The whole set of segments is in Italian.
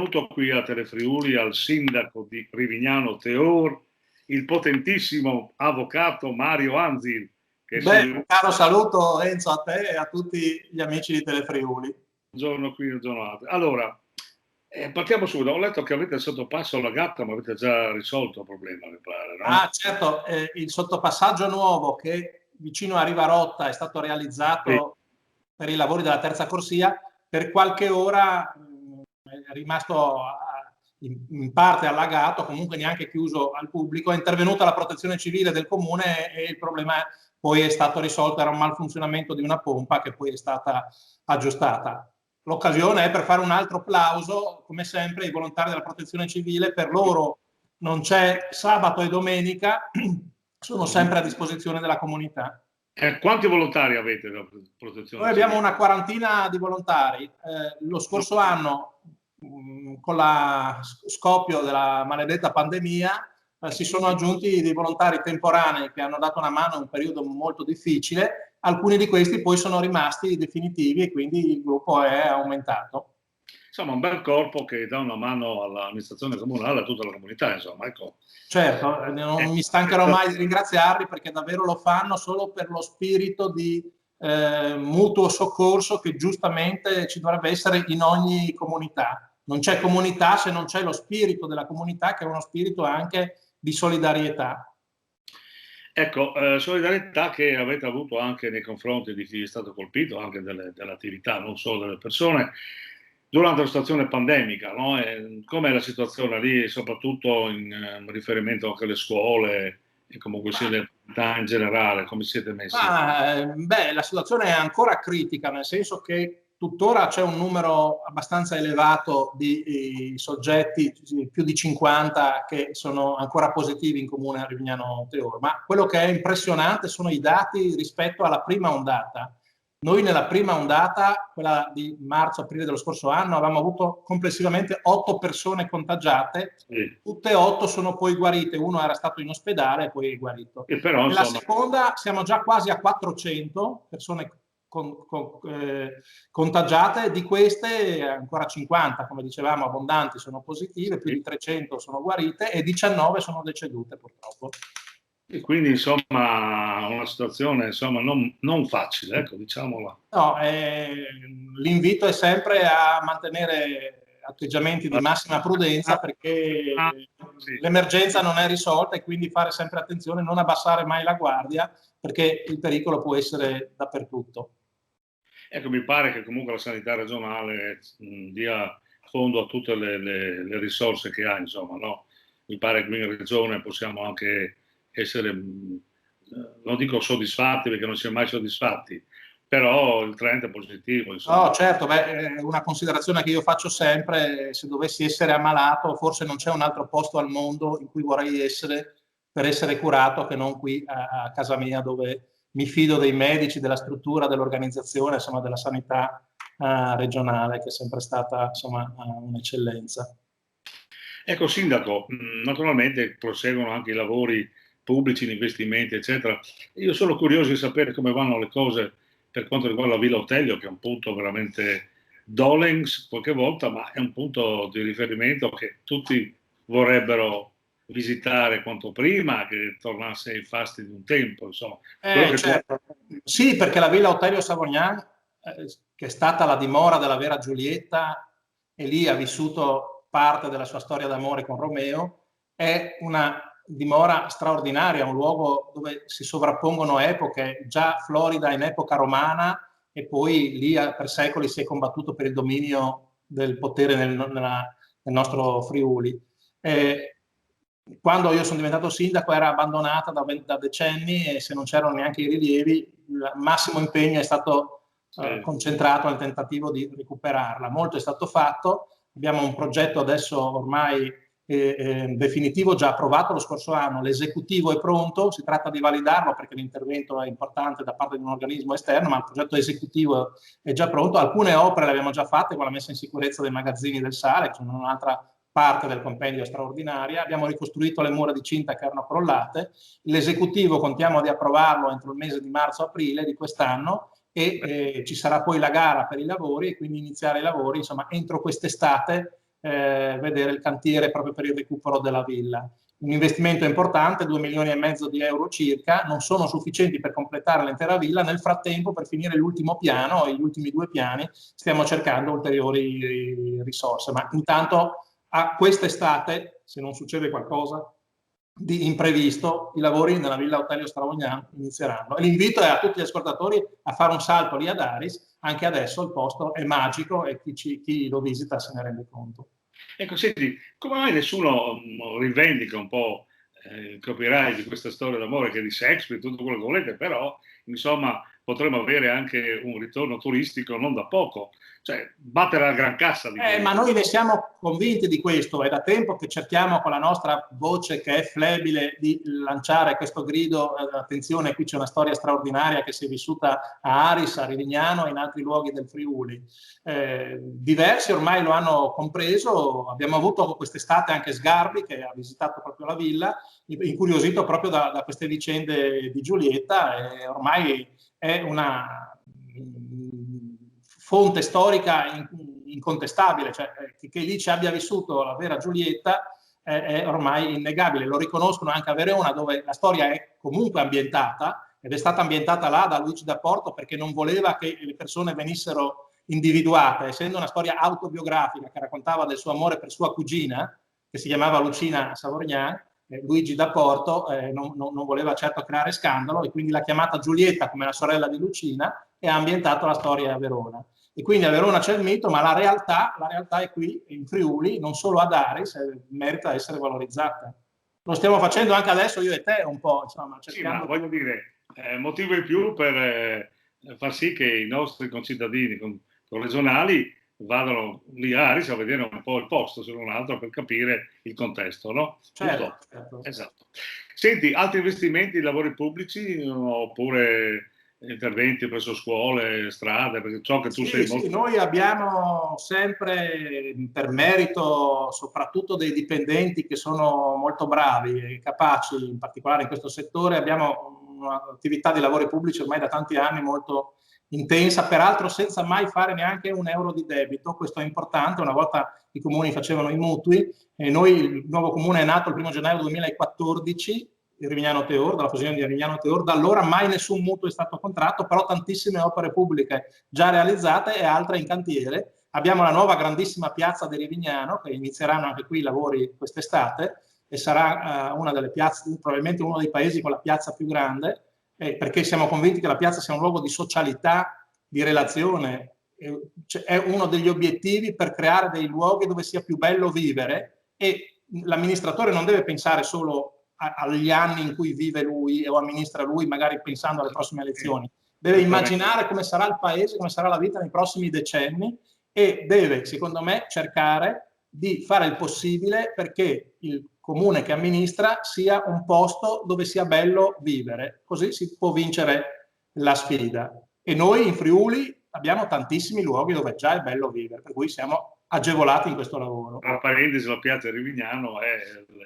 benvenuto qui a Telefriuli al sindaco di Rivignano Teor, il potentissimo avvocato Mario Anzil. Un caro saluto Enzo a te e a tutti gli amici di Telefriuli. Un giorno qui, un giorno altro. Allora, partiamo subito. Ho letto che avete il sottopasso alla gatta, ma avete già risolto il problema, mi pare, no? Ah, certo, il sottopassaggio nuovo che vicino a Rivarotta è stato realizzato per i lavori della terza corsia, per qualche ora è rimasto in parte allagato, comunque neanche chiuso al pubblico. È intervenuta la protezione civile del comune e il problema poi è stato risolto. Era un malfunzionamento di una pompa che poi è stata aggiustata. L'occasione è per fare un altro plauso, come sempre, ai volontari della protezione civile. Per loro non c'è sabato e domenica, sono sempre a disposizione della comunità. Quanti volontari avete della protezione civile? Noi abbiamo una quarantina di volontari. Lo scorso anno, con lo scoppio della maledetta pandemia, si sono aggiunti dei volontari temporanei che hanno dato una mano in un periodo molto difficile. Alcuni di questi poi sono rimasti definitivi e quindi il gruppo è aumentato. Insomma, un bel corpo che dà una mano all'amministrazione comunale, a tutta la comunità, insomma, ecco. Certo, non mi stancherò mai di ringraziarli, perché davvero lo fanno solo per lo spirito di mutuo soccorso che giustamente ci dovrebbe essere in ogni comunità. Non c'è comunità se non c'è lo spirito della comunità, che è uno spirito anche di solidarietà. Ecco, solidarietà che avete avuto anche nei confronti di chi è stato colpito, anche dell'attività, non solo delle persone, durante la situazione pandemica, no? Com'è la situazione lì, soprattutto in riferimento anche alle scuole e comunque sia le attività in generale, come siete messi? La situazione è ancora critica, nel senso che tuttora c'è un numero abbastanza elevato di soggetti, più di 50, che sono ancora positivi in comune a Rivignano Teor. Ma quello che è impressionante sono i dati rispetto alla prima ondata. Noi nella prima ondata, quella di marzo-aprile dello scorso anno, avevamo avuto complessivamente 8 persone contagiate, tutte e 8 sono poi guarite, uno era stato in ospedale e poi è guarito. E però, nella seconda siamo già quasi a 400 persone contagiate, di queste ancora 50, come dicevamo, abbondanti sono positive, più di 300 sono guarite e 19 sono decedute purtroppo. E quindi insomma una situazione insomma non facile, ecco, diciamola. No, l'invito è sempre a mantenere atteggiamenti di massima prudenza, perché l'emergenza non è risolta, e quindi fare sempre attenzione, non abbassare mai la guardia, perché il pericolo può essere dappertutto. Ecco, mi pare che comunque la sanità regionale dia fondo a tutte le risorse che ha, insomma, no? Mi pare che qui in regione possiamo anche essere, non dico soddisfatti, perché non si è mai soddisfatti, però il trend è positivo, insomma. No, certo, è una considerazione che io faccio sempre: se dovessi essere ammalato, forse non c'è un altro posto al mondo in cui vorrei essere per essere curato che non qui a casa mia, dove mi fido dei medici, della struttura, dell'organizzazione, insomma, della sanità regionale, che è sempre stata, insomma, un'eccellenza. Ecco, Sindaco, naturalmente proseguono anche i lavori pubblici, gli investimenti, eccetera. Io sono curioso di sapere come vanno le cose per quanto riguarda la Villa Otello, che è un punto veramente dolens qualche volta, ma è un punto di riferimento che tutti vorrebbero visitare quanto prima, che tornasse ai fasti di un tempo, insomma. Certo. Sì, perché la Villa Otello Savognan, che è stata la dimora della vera Giulietta, e lì ha vissuto parte della sua storia d'amore con Romeo, è una dimora straordinaria, un luogo dove si sovrappongono epoche, già florida in epoca romana, e poi lì per secoli si è combattuto per il dominio del potere nel nostro Friuli. Quando io sono diventato sindaco era abbandonata da decenni, e se non c'erano neanche i rilievi, il massimo impegno è stato concentrato nel tentativo di recuperarla. Molto è stato fatto, abbiamo un progetto adesso ormai definitivo, già approvato lo scorso anno, l'esecutivo è pronto, si tratta di validarlo perché l'intervento è importante da parte di un organismo esterno, ma il progetto esecutivo è già pronto. Alcune opere le abbiamo già fatte, con la messa in sicurezza dei magazzini del sale, che sono un'altra parte del compendio straordinaria. Abbiamo ricostruito le mura di cinta che erano crollate. L'esecutivo contiamo di approvarlo entro il mese di marzo-aprile di quest'anno, e ci sarà poi la gara per i lavori, e quindi iniziare i lavori, insomma, entro quest'estate vedere il cantiere proprio per il recupero della villa. Un investimento importante, 2,5 milioni di euro circa, non sono sufficienti per completare l'intera villa. Nel frattempo, per finire l'ultimo piano e gli ultimi 2 piani, stiamo cercando ulteriori risorse. Ma intanto a quest'estate, se non succede qualcosa di imprevisto, i lavori nella Villa Otello Stravognano inizieranno. E l'invito è a tutti gli ascoltatori a fare un salto lì ad Aris. Anche adesso il posto è magico e chi lo visita se ne rende conto. Ecco, senti, come mai nessuno rivendica un po' il copyright di questa storia d'amore, che è di Shakespeare, tutto quello che volete, però insomma potremmo avere anche un ritorno turistico non da poco, cioè battere la gran cassa di ma noi ne siamo convinti di questo, è da tempo che cerchiamo con la nostra voce che è flebile di lanciare questo grido, attenzione, qui c'è una storia straordinaria che si è vissuta a Aris, a Rivignano e in altri luoghi del Friuli. Diversi ormai lo hanno compreso, abbiamo avuto quest'estate anche Sgarbi che ha visitato proprio la villa, incuriosito proprio da queste vicende di Giulietta, e ormai è una fonte storica incontestabile, cioè che lì ci abbia vissuto la vera Giulietta è ormai innegabile. Lo riconoscono anche a Verona, dove la storia è comunque ambientata, ed è stata ambientata là da Luigi da Porto perché non voleva che le persone venissero individuate, essendo una storia autobiografica che raccontava del suo amore per sua cugina, che si chiamava Lucina Savorgnan. Luigi da Porto non voleva certo creare scandalo, e quindi l'ha chiamata Giulietta come la sorella di Lucina e ha ambientato la storia a Verona. E quindi a Verona c'è il mito, ma la realtà è qui in Friuli, non solo ad Aris, merita essere valorizzata. Lo stiamo facendo anche adesso io e te un po', insomma. Sì, ma voglio dire, motivo in più per far sì che i nostri concittadini regionali vadano lì a Aris a vedere un po' il posto, se non altro, per capire il contesto, no? Certo. Esatto. Senti, altri investimenti, lavori pubblici oppure interventi presso scuole, strade, perché ciò che tu sei molto... Sì, noi abbiamo sempre, per merito soprattutto dei dipendenti che sono molto bravi e capaci, in particolare in questo settore, abbiamo un'attività di lavori pubblici ormai da tanti anni molto intensa, peraltro senza mai fare neanche un euro di debito. Questo è importante. Una volta i comuni facevano i mutui, e noi, il nuovo comune è nato il 1° gennaio 2014, di Rivignano Teor, dalla fusione di Rivignano Teor. Da allora mai nessun mutuo è stato contratto, però tantissime opere pubbliche già realizzate e altre in cantiere. Abbiamo la nuova grandissima piazza di Rivignano, che inizieranno anche qui i lavori quest'estate, e sarà una delle piazze, probabilmente uno dei paesi con la piazza più grande, perché siamo convinti che la piazza sia un luogo di socialità, di relazione. È uno degli obiettivi per creare dei luoghi dove sia più bello vivere, e l'amministratore non deve pensare solo agli anni in cui vive lui o amministra lui, magari pensando alle prossime elezioni. Deve immaginare come sarà il paese, come sarà la vita nei prossimi decenni, e deve, secondo me, cercare di fare il possibile perché il comune che amministra sia un posto dove sia bello vivere, così si può vincere la sfida. E noi in Friuli abbiamo tantissimi luoghi dove già è bello vivere, per cui siamo agevolati in questo lavoro. Tra parentesi, la piazza di Rivignano è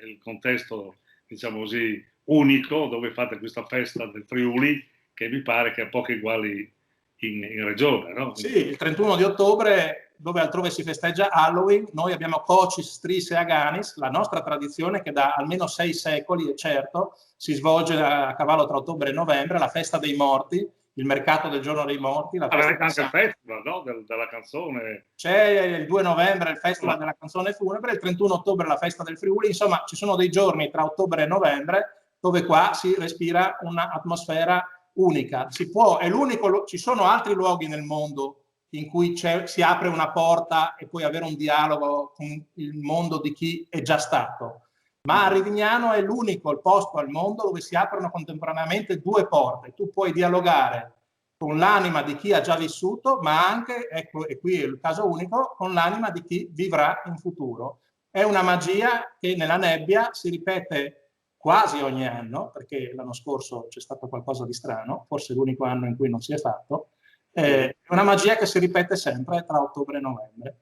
il contesto, diciamo così, unico dove fate questa festa del Friuli, che mi pare che ha pochi uguali in regione, no? Sì, il 31 di ottobre, dove altrove si festeggia Halloween, noi abbiamo Cocis, Stris e Aganis, la nostra tradizione che da almeno 6 secoli, e certo, si svolge a cavallo tra ottobre e novembre, la festa dei morti, il mercato del giorno dei morti. Avete anche il festival, no? della canzone. C'è il 2 novembre il festival della canzone funebre, il 31 ottobre la festa del Friuli. Insomma, ci sono dei giorni tra ottobre e novembre dove qua si respira un'atmosfera unica. Si può, è l'unico, ci sono altri luoghi nel mondo in cui si apre una porta e puoi avere un dialogo con il mondo di chi è già stato. Ma a Rivignano è l'unico, il posto al mondo dove si aprono contemporaneamente 2 porte. Tu puoi dialogare con l'anima di chi ha già vissuto, ma anche, ecco, e qui è il caso unico, con l'anima di chi vivrà in futuro. È una magia che nella nebbia si ripete quasi ogni anno, perché l'anno scorso c'è stato qualcosa di strano, forse l'unico anno in cui non si è fatto. È una magia che si ripete sempre tra ottobre e novembre,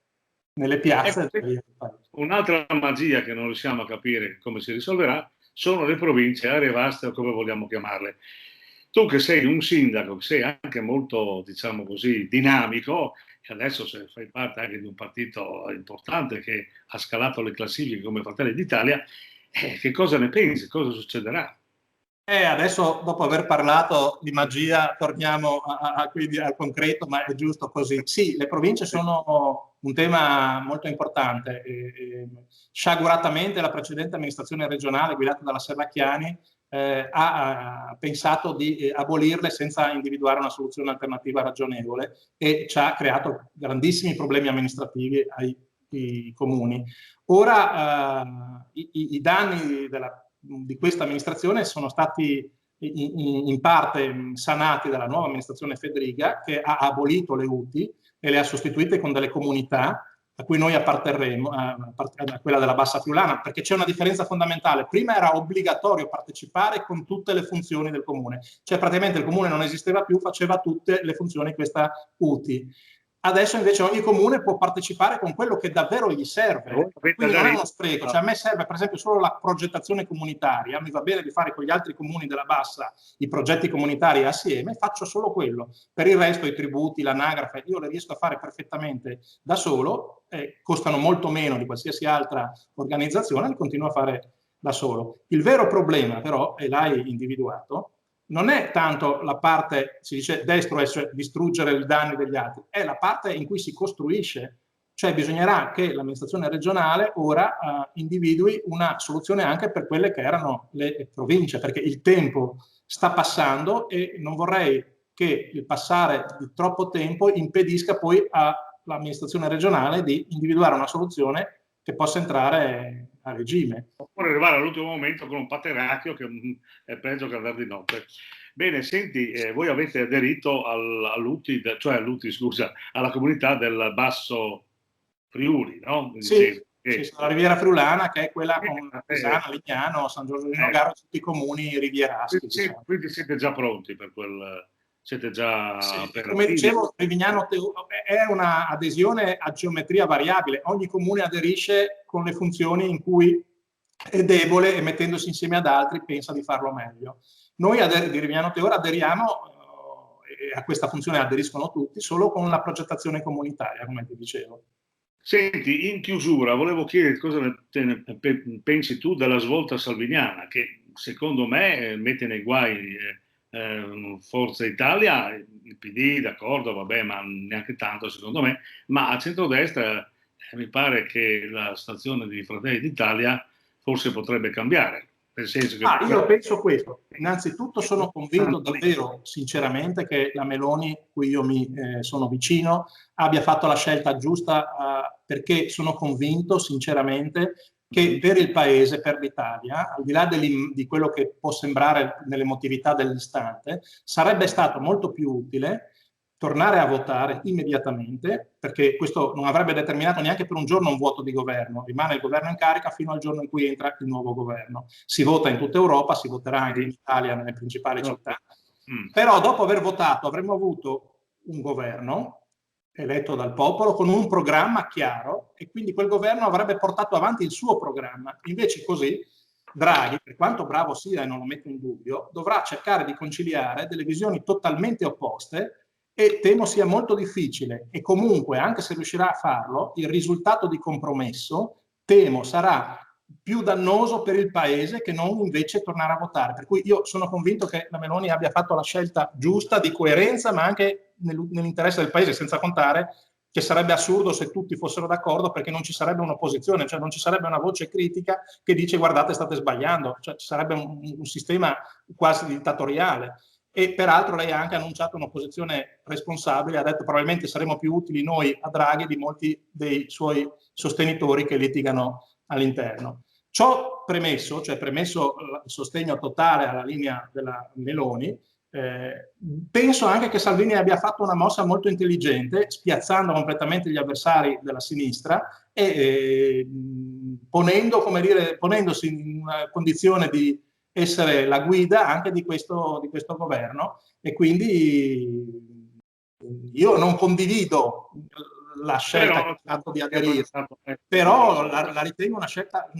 nelle piazze. Un'altra magia che non riusciamo a capire come si risolverà sono le province, aree vaste o come vogliamo chiamarle. Tu che sei un sindaco, che sei anche molto, diciamo così, dinamico, e adesso se fai parte anche di un partito importante che ha scalato le classifiche come Fratelli d'Italia, che cosa ne pensi? Cosa succederà? Adesso, dopo aver parlato di magia, torniamo quindi al concreto, ma è giusto così. Sì, le province sono un tema molto importante. Sciaguratamente la precedente amministrazione regionale, guidata dalla Serracchiani, ha pensato di abolirle senza individuare una soluzione alternativa ragionevole e ci ha creato grandissimi problemi amministrativi ai comuni. Ora i danni di questa amministrazione sono stati in parte sanati dalla nuova amministrazione Fedriga, che ha abolito le UTI e le ha sostituite con delle comunità a cui noi apparterremo, a quella della Bassa Friulana, perché c'è una differenza fondamentale. Prima era obbligatorio partecipare con tutte le funzioni del comune, cioè praticamente il comune non esisteva più, faceva tutte le funzioni di questa UTI. Adesso invece ogni comune può partecipare con quello che davvero gli serve, quindi non è uno spreco. Cioè, a me serve per esempio solo la progettazione comunitaria, mi va bene di fare con gli altri comuni della Bassa i progetti comunitari assieme, faccio solo quello. Per il resto i tributi, l'anagrafe, io le riesco a fare perfettamente da solo, costano molto meno di qualsiasi altra organizzazione, li continuo a fare da solo. Il vero problema però, e l'hai individuato, non è tanto la parte, si dice destro, cioè distruggere i danni degli altri, è la parte in cui si costruisce. Cioè bisognerà che l'amministrazione regionale ora individui una soluzione anche per quelle che erano le province, perché il tempo sta passando e non vorrei che il passare di troppo tempo impedisca poi all'amministrazione regionale di individuare una soluzione che possa entrare a regime. Oppure arrivare all'ultimo momento con un pateracchio che è peggio che andare di notte. Bene, senti, voi avete aderito all'UTI, cioè all'UTI, scusa, alla comunità del Basso Friuli, no? Sì, la Riviera Friulana, che è quella con Pesana, Lignano, San Giorgio di Nogaro, tutti i comuni rivieraschi. Diciamo. Quindi siete già pronti per quel... Siete già come dicevo, Rivignano è una adesione a geometria variabile. Ogni comune aderisce con le funzioni in cui è debole e mettendosi insieme ad altri pensa di farlo meglio. Noi di Rivignano Teora aderiamo, e a questa funzione aderiscono tutti, solo con la progettazione comunitaria, come ti dicevo. Senti, in chiusura volevo chiedere cosa ne pensi tu della svolta salviniana, che secondo me mette nei guai Forza Italia, il PD, d'accordo, vabbè, ma neanche tanto secondo me, ma a centrodestra mi pare che la stazione di Fratelli d'Italia forse potrebbe cambiare. Nel senso che io penso questo. Innanzitutto sono convinto davvero, sinceramente, che la Meloni, cui io mi sono vicino, abbia fatto la scelta giusta, perché sono convinto, sinceramente, che per il Paese, per l'Italia, al di là di quello che può sembrare nell'emotività dell'istante, sarebbe stato molto più utile tornare a votare immediatamente, perché questo non avrebbe determinato neanche per un giorno un vuoto di governo, rimane il governo in carica fino al giorno in cui entra il nuovo governo. Si vota in tutta Europa, si voterà anche in Italia, nelle principali città. Però dopo aver votato avremmo avuto un governo eletto dal popolo con un programma chiaro e quindi quel governo avrebbe portato avanti il suo programma. Invece così Draghi, per quanto bravo sia e non lo metto in dubbio, dovrà cercare di conciliare delle visioni totalmente opposte e temo sia molto difficile e comunque anche se riuscirà a farlo il risultato di compromesso temo sarà più dannoso per il Paese che non invece tornare a votare, per cui io sono convinto che la Meloni abbia fatto la scelta giusta di coerenza ma anche nell'interesse del Paese, senza contare che sarebbe assurdo se tutti fossero d'accordo perché non ci sarebbe un'opposizione, cioè non ci sarebbe una voce critica che dice guardate state sbagliando, cioè ci sarebbe un sistema quasi dittatoriale. E peraltro lei ha anche annunciato un'opposizione responsabile, ha detto probabilmente saremo più utili noi a Draghi di molti dei suoi sostenitori che litigano all'interno. Ciò premesso, cioè premesso il sostegno totale alla linea della Meloni, penso anche che Salvini abbia fatto una mossa molto intelligente, spiazzando completamente gli avversari della sinistra e ponendosi in una condizione di essere la guida anche di questo governo e quindi io non condivido la scelta di aderire, però la ritengo una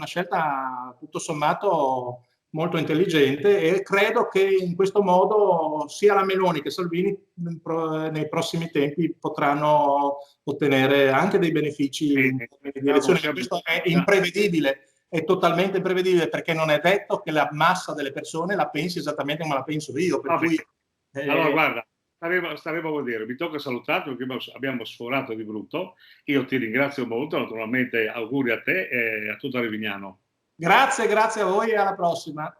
scelta tutto sommato molto intelligente, e credo che in questo modo sia la Meloni che Salvini nei prossimi tempi potranno ottenere anche dei benefici in termini di elezioni. Questo è imprevedibile, è totalmente imprevedibile, perché non è detto che la massa delle persone la pensi esattamente come la penso io. Per cui, allora guarda, staremo a vedere. Mi tocca salutarti perché abbiamo sforato di brutto. Io ti ringrazio molto, naturalmente auguri a te e a tutta Rivignano. Grazie a voi e alla prossima.